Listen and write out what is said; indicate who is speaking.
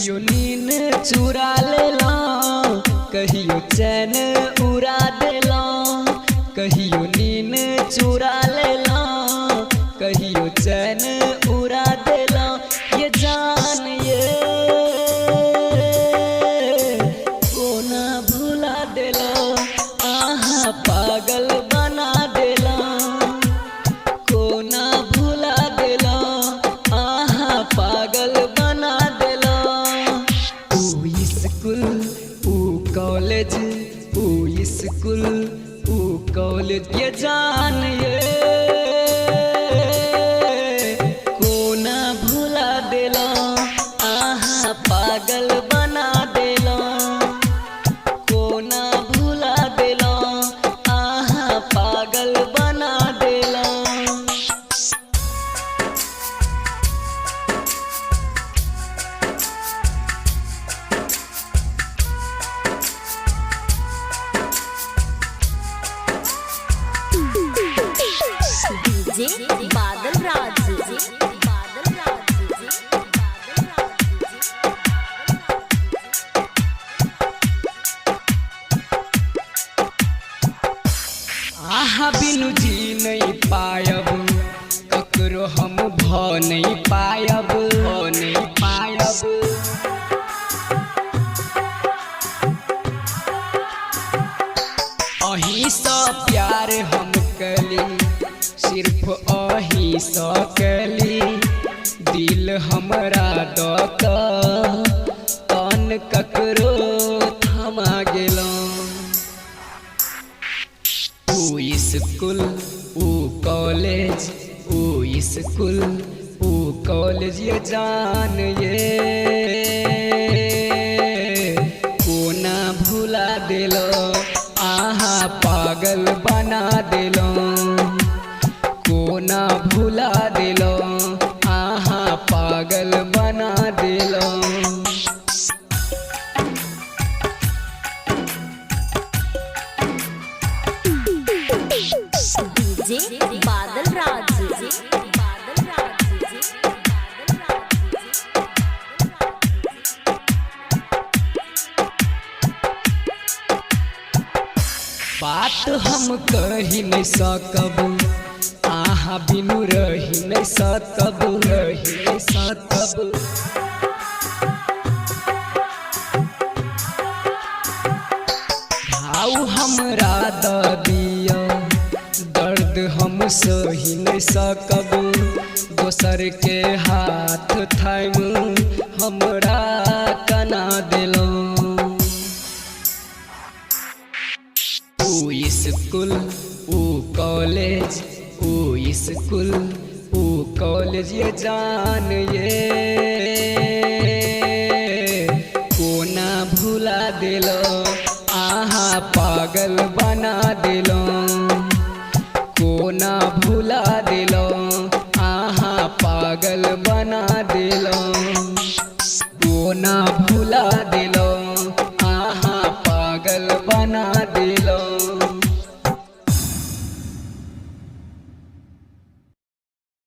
Speaker 1: कहियो नींद चुरा लेला, कहियो चैन उड़ा देला, कहियो नींद चुरा लेला, कहियो चैन उड़ा देला। ये जान ये कोना भुला देला, आहा पागल बना देला, कोना भुला देला, आहा पागल बना देला। ऊ स्कूल ऊ कॉलेज, ऊ स्कूल ऊ कॉलेज, ये जान ये कोना भुला देला, आहा पागल बना देला, कोना भुला देला, आहा पागल बना देला।
Speaker 2: डीजे बादल राज,
Speaker 1: आहा बिनु जी नहीं पायब, ककरो हम भ नहीं पायब, भ नहीं पायब। अही सा प्यार हम कली, सिर्फ अही सा कली, दिल हमरा दक तन ककरो थमा गेलौं। ऊ स्कूल ऊ कॉलेज, ऊ स्कूल ऊ कॉलेज, ये जान ये कोना भुला देलो, आहा पागल बना देलो, कोना भुला देलो, आहा पागल बना देलो।
Speaker 2: डीजे बादल राज,
Speaker 1: बात हम कही नहीं सकब, आहा बिनु रही नहीं सकब, रही नहीं सकब। घाव हमरा द दिया, दर्द हम सही नहीं सकब, दोसर के हाथ थाम हमरा कना देलो। ऊ स्कूल ऊ कॉलेज, ऊ स्कूल ऊ कॉलेज, ये जान ये कोना भुला देलो, आहा पागल बना देलो, कोना भुला देलो, आहा पागल बना देलो, कोना भुला देलो, आहा पागल बना देलो।